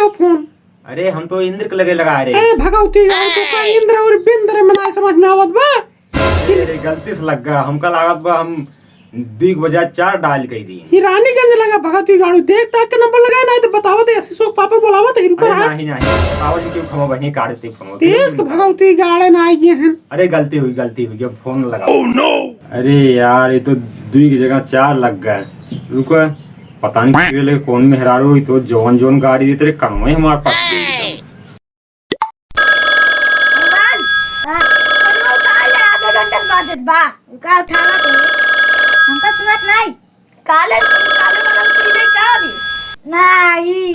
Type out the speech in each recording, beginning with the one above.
लगाओ फोन। अरे हम तो इंद्र के लगे लगा रहे। ए भगवती गाय तो का इंद्र और बिंद्र में ना समझ में आवत बा। अरे गलती से लग गया हमका लागत बा हम 2 बजाय 4 डाल कही दी। ही रानीगंज लगा भगवती गाड़ी देख ताक के नंबर लगाए नहीं तो बताओ दे अशोक पापा बुलावत है रुको रहा। नहीं बताओ जी क्यों खमो बहनी काटते खमो तेज के भगवती गाड़ी ना आई हैं। अरे गलती हुई अब फोन लगा। ओह नो अरे यार ये तो 2 की जगह 4 लग गए। रुको पता नहीं क्यों कौन मेहरारू हुई तो जोन गाड़ी दी तेरे कम में हमारे पास दे बा का उठावा तो हमका सुनत नहीं काले वाला उतरी नहीं क्या अभी नहीं।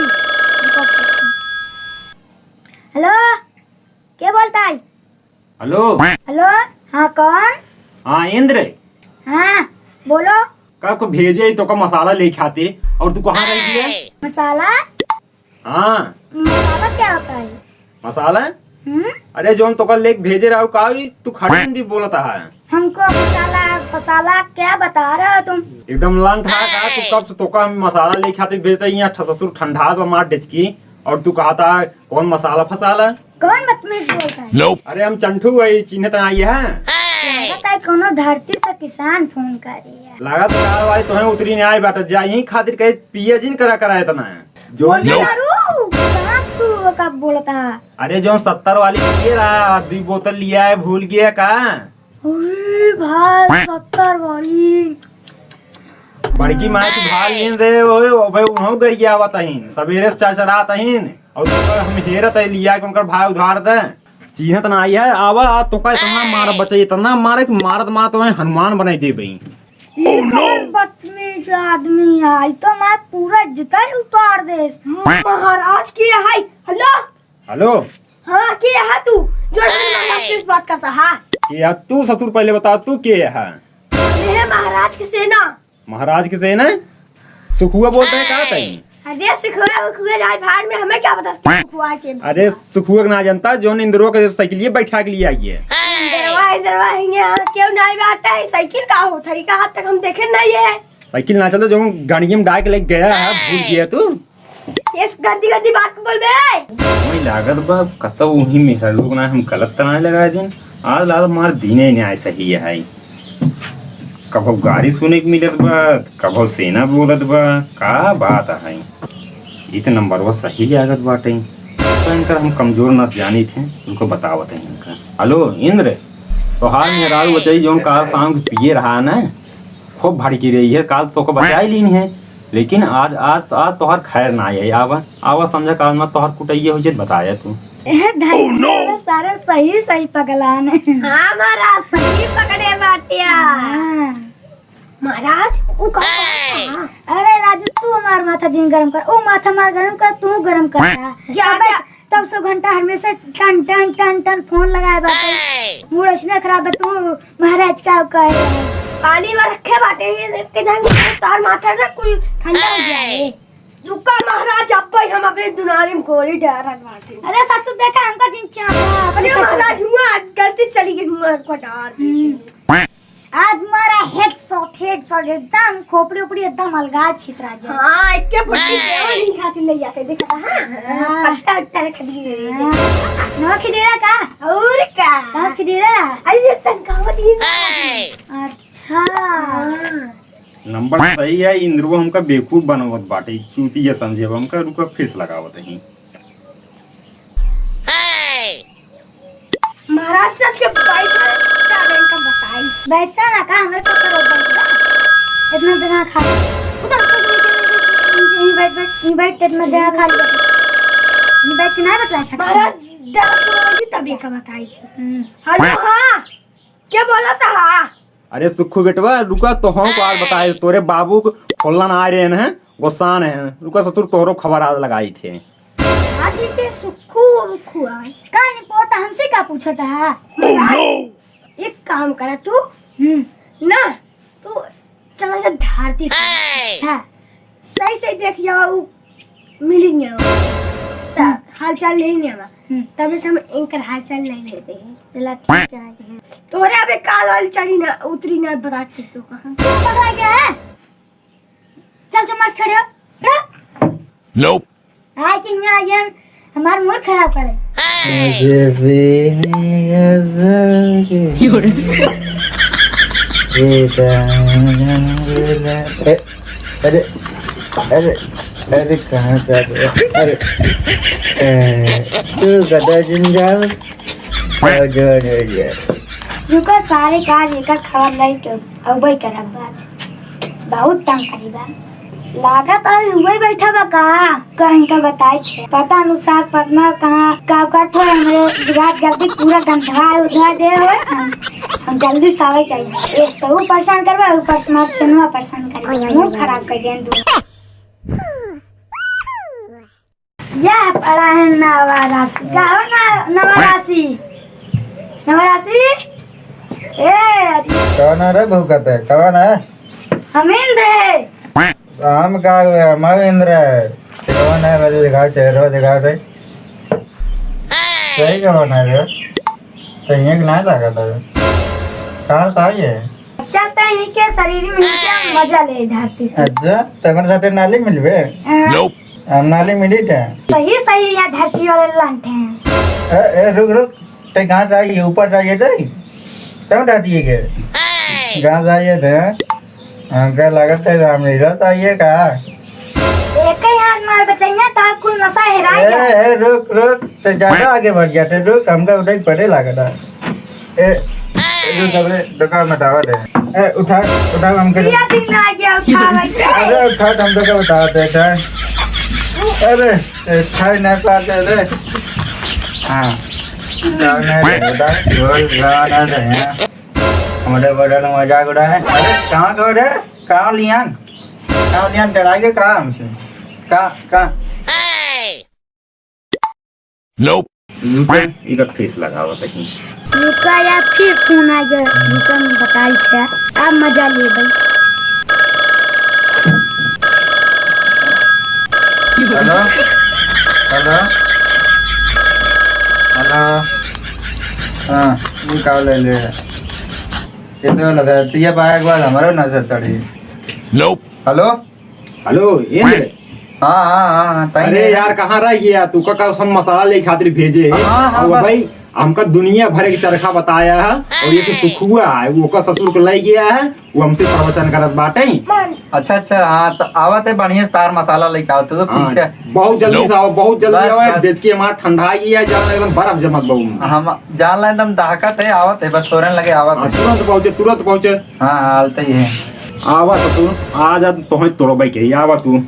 हेलो क्या बोलता है? हेलो हाँ कौन? हाँ इंद्र। हाँ बोलो। कब को भेजे तो का मसाला ले खाते और तू कहाँ रह गया? मसाला? हाँ मसाला क्या होता है? मसाला अरे जो तो कल लेक भेजे रहा का तू खड़ी हिंदी बोलता है। हमको मसाला क्या बता रहे हो तुम? एकदम लन था का तू कब से तो का मसाला ले खाते भेजता यहाँ ससुर ठंडा तो मार डेचकी और तू कहा था कौन मसाला फसाला? कौन बदतमीज बोलता है? अरे हम चंठू वही चिन्हत आई है। लगता है कोनो धरती से किसान फोन कर रही है। लागत भाई तुम्हें उतरी नहीं आई बाटा जा यही खातिर कहे पिए जिन करा इतना जो कब बोलता है? अरे जो 70 वाली पिए रहा 2 बोतल लिया है भूल गया का? अरे भाई 70 वाली बड़की माँ से भाल लेन रहे हो भाई उन्हों गरिया आवत हइन सवेरे से चरचरात हइन और हम हेरत है लिया कि उनकर भाई उधार दे चिन्हत ना आई है आवा तो का इतना मार बचे इतना मारे कि मारत मारत तो हनुमान बनाई दे भाई। बदतमीज आदमी है तो मैं पूरा जिता ही उतार दे महाराज की है। हेलो हाँ के है तू जो महाराज से बात करता है? क्या तू ससुर पहले बता तू के है? महाराज की सेना। महाराज की सेना सुखुआ बोलते हैं का तई? अरे सुखुआ जाए भाड़ में हमें क्या बता सुखुआ के? अरे सुखुआ ना जानता जो इंद्रो के साइकिल बैठा के लिए आई है। क्यों नहीं बैठा है साइकिल का होता है कहाँ तक हम देखे नहीं है साइकिल ना चलता जो गाड़ी में डाल के लेके गया है भूल गया तू इस गंदी बात को बोल बे मैं लागत बा कतो वही मेरा लोग ना हम गलत तना लगा दिन आज लाल मार दीने नहीं आए सही है कभो गाड़ी सुने के मिलत बा कभो सेना बोलत बा का बात है इत नंबर वो सही लागत बाटे तो इनकर हम कमजोर नस जानी थे उनको बतावत है इनका। हेलो इंद्र तो हाल मेहरारू बचाई जो काल शाम के पिए रहा ना खूब भड़की रही है काल तो को बचाई लीन है लेकिन आज तोहर खैर ना आई आवा समझा काल में तोहर कुटैया हो बताया तू सारे सही पगलान हाँ महाराज सही पकड़े बाटिया महाराज अरे राजू तू हमार माथा जिन गरम कर ओ माथा मार गरम कर तू गरम कर तब 100 घंटा हमेशा टन टन टन टन फोन लगाए बाटे मूड इसने खराब है तू महाराज का कहे पानी में रखे बाटे के ढंग तार माथा ना कुल ठंडा हो गया है रुका महाराज अब भाई हम अपने दुनारी में गोली डारन बाटे। अरे ससुर देखा हमका जिंचा अपने महाराज हुआ गलती चली गई हुआ को डार आज मारा हेडशॉट एकदम खोपड़ी उपड़ी एकदम अलगाव छितरा जा। हां इक्के फुट्टी सेवा नहीं खाती ले जाते देखा हां पट्टा रख दी नवा खिदेरा का और का कास खिदेरा अरे ये तनखावा दी अच्छा नंबर सही है इंद्रो हमका बेवकूफ बनावत बाटे चूती ये समझे हमका रुका फिर से लगावत है महाराज सच के बैठता ना का हमारे को इतना जगह खा उधर नीचे बैठ इतना जगह खा लिया बैठ के नहीं बता सकता महाराज दर्द तभी का बताई थी। हेलो हाँ क्या बोला था? अरे सुखू बेटवा रुका तो हम को आज बताए तोरे बाबू को खोलन आ रहे हैं गुस्सान है रुका ससुर तोरो खबर आज लगाई थे आज के सुखू आई का नहीं पता हमसे क्या पूछा था? एक काम करा तू ना तू चला जा धारती अच्छा सही देख जाओ मिलेंगे हाल चाल लेने तब से हम इनकर हाल चाल नहीं लेते हैं। चला ठीक है तोरे अबे काल वाली चढ़ी ना उतरी ना बताती तो कहां तू पता क्या है? चल मत खड़े हो नोप हाय कि यहाँ ये हमारा मूड खराब करे। मुझे भी नहीं अरे अरे अरे कहाँ कर रहे? अरे तू गधा जिन जाओ जो रुको सारे काज एकर खबर लाई के अबई करब बाज बहुत तंग करीबा लागत है उबई बैठा बा का कहीं का बताई छे पता अनुसार पटना कहाँ का कर तो हमरे रात जल्दी पूरा गंधवा उधर दे हो हम जल्दी सावे कई एक तो परेशान करबा ऊपर से मार सेनुआ परेशान कर मूड खराब कर देन दू यह पड़ा है नवराशि का हो ना नवराशि नवराशि ए कौन है रे भूखत है कौन है? हमिंद है हम का महेंद्र है कौन है? मुझे दिखा चेहरा दिखा दे सही कौन है रे? तो ये नहीं लगा था कहाँ था ये? चलता है के शरीर में क्या मजा ले धरती पे अच्छा तुम्हारे साथ नाली मिलवे हम नाली मिली थे सही सही यहाँ धरती वाले लंठे हैं ए रुक रुक ते कहाँ चाहिए ऊपर चाहिए थे क्यों डाटिए के कहाँ चाहिए थे हमका लगत है राम लीला चाहिए का एक ही हाथ मार बचाइए तार कुल नशा हेरा गया ए रुक रुक ते ज्यादा आगे बढ़ गया थे रुक हमका उठाई पड़े लगा था ए रुक अबे दुकान में टावर है ए उठा उठा हमके ये दिन आ गया उठा ले अरे उठा हम तो क्या बताते थे अरे खाई नहीं पाते रे हाँ जाने बेटा बोल गाना दे हमारे बड़ा ना मजाक उड़ाए अरे कहाँ गए रे कहाँ लियान डराएंगे कहाँ हमसे कहाँ इधर फेस लगा हुआ कहीं रुका या फिर फोन आ गया रुका मैं बताई थे अब मजा ले भाई हेलो हेलो हेलो हाँ ये कहाँ ले ले ये तो लगा ये पाया एक बार हमारे नजर चढ़ी हेलो हेलो ये हाँ हाँ हाँ अरे यार कहाँ रह गया तू का सब मसाला ले खातिर भेजे हाँ, और बस। भाई हमका दुनिया भर के चरखा बताया है और ये तो सुख हुआ है वो का ससुर को ले गया है वो हमसे प्रवचन करत बाटे अच्छा अच्छा हाँ तो आवत है बढ़िया स्टार मसाला लेके आओ तो पीछे बहुत जल्दी से आओ बहुत जल्दी बस, आओ बस। देख के हमारा ठंडा गया जान एकदम बर्फ जमत बहु हम जान ला एकदम दाहकत है आवत है बस सोरन लगे आवत है तुरंत पहुंचे हाँ हालत ही है आवा तो तू आ जा तो तोड़ो भाई के आवा तू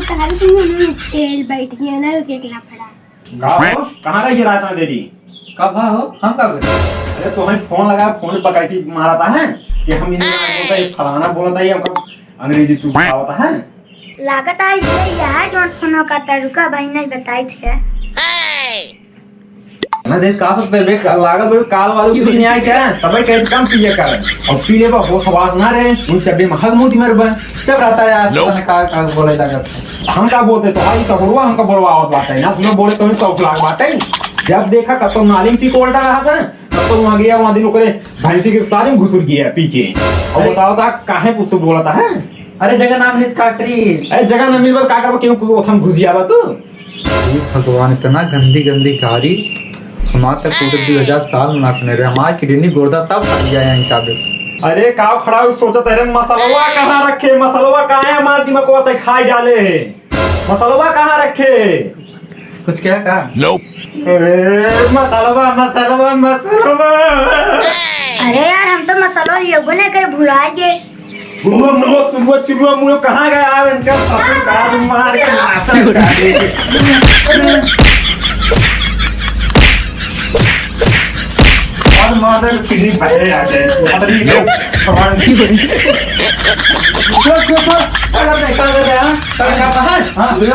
तेल बैठ गया ना केकला पड़ा कहाँ रह गया रात देरी कब हो हम कब अरे तुम्हें फोन लगा फोन बकायदी मारा था है कि हम इन फलाना बोला था ये हमको अंग्रेजी तू बताता है लागत आई है जो फोन का तरुका भाई नहीं बताई थे ना देश का सब पे लागत भाई काल वाले भी नहीं आए क्या तबे कह कम पिए कर और पीले बा हो सवास ना रे उन चड्डे में हग मोती मर बा जब रहता है यार तूने का बोले लगा हम का बोलते तो आई तबरुआ हमका बोलवावत बात है ना तुम बोले तो सब लाग बात है जब देखा कब तो नाली में पी को उल्टा रहा था तब तो वहां गया वहां दिन करे भैंसी के सारे में घुसुर गया पी के और बताओ था काहे पुत्तु बोला था है अरे जगह नाम हित काकरी अरे जगह न मिलबा का करबा क्यों ओथम घुस जाबा तू भगवान इतना गंदी गंदी कारी हमारे तक पूरे 2000 साल में ना सुने रहे हमारे किडनी गुर्दा सब खा गया है हिसाब अरे काव खड़ा सोचा तेरे मसालवा कहाँ रखे मसालवा कहाँ है हमारे दिमाग को तक खाई डाले मसालवा कहाँ रखे कुछ क्या कहा अरे मसालवा अरे यार हम तो मसाला योगो ने कर भुला गए बुआ मुझे सुबह चुरुआ मुझे कहाँ गया आप इनका ससुर का मार के नासा डाले और मादर किसी भाई आ जाए मादर ये भगवान की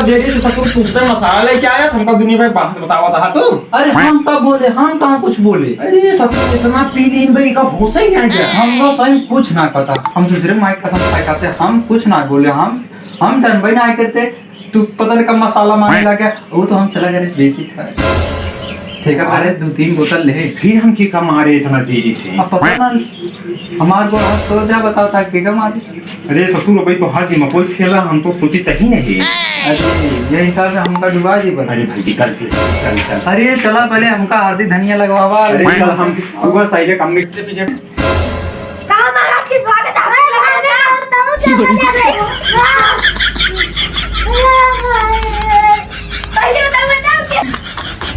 देरी से ससुर पूछते मसाला लेके आया तुमको दुनिया में बाहर से बतावा था तू अरे हम कब बोले हम कहाँ कुछ बोले अरे ससुर इतना पी लीन भाई का होश ही नहीं गया हमको सही कुछ ना पता हम दूसरे माइक कसम खाए खाते हम कुछ ना बोले हम जानबे ना आए करते तू पता नहीं कब मसाला मारने लगा वो तो हम चला गए देसी खाए ठेका करे 2-3 बोतल ले। फिर हम के कम आ रहे इतना देरी से। अब पता ना हमारे को हाथ तो क्या बताओ था के कम आती। अरे ससुर भाई तो हर दिन कोई खेला हम तो सोची तही नहीं। अरे ये हिसाब से हमका डुबा जी बता। अरे भाई निकल के चल चल। अरे चला पहले हमका हल्दी धनिया लगवावा। अरे चल हम सुबह साइड काम में पीछे कहाँ महाराज किस भागत आ रहे लगा दे पहले बताओ क्या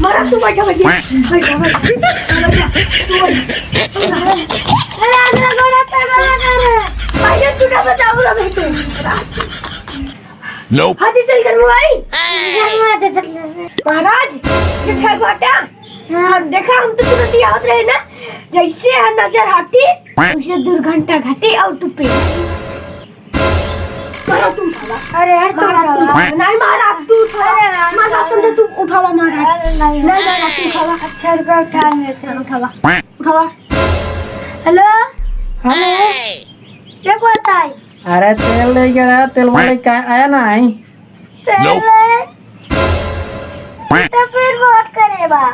महाराज तू बैठा बैठा अरे आगे गोड़ा पे बड़ा कर पहले तू क्या बताओ ना बेटू Nope. हाथी चल कर भाई महाराज ये खैर बाटा हम देखा हम तो तुरंत याद रहे ना जैसे नजर हटी उसे दुर्घटना घटी और तू पे मारा तुम अरे यार तुम नहीं मारा तू मारा समझो तुम उठावा महाराज नहीं तू उठावा अच्छा रुपया उठा लेते उठावा हेलो क्या बोलता है अरे तेल ले गया तेल वाले का आया ना आई तो फिर वोट करेगा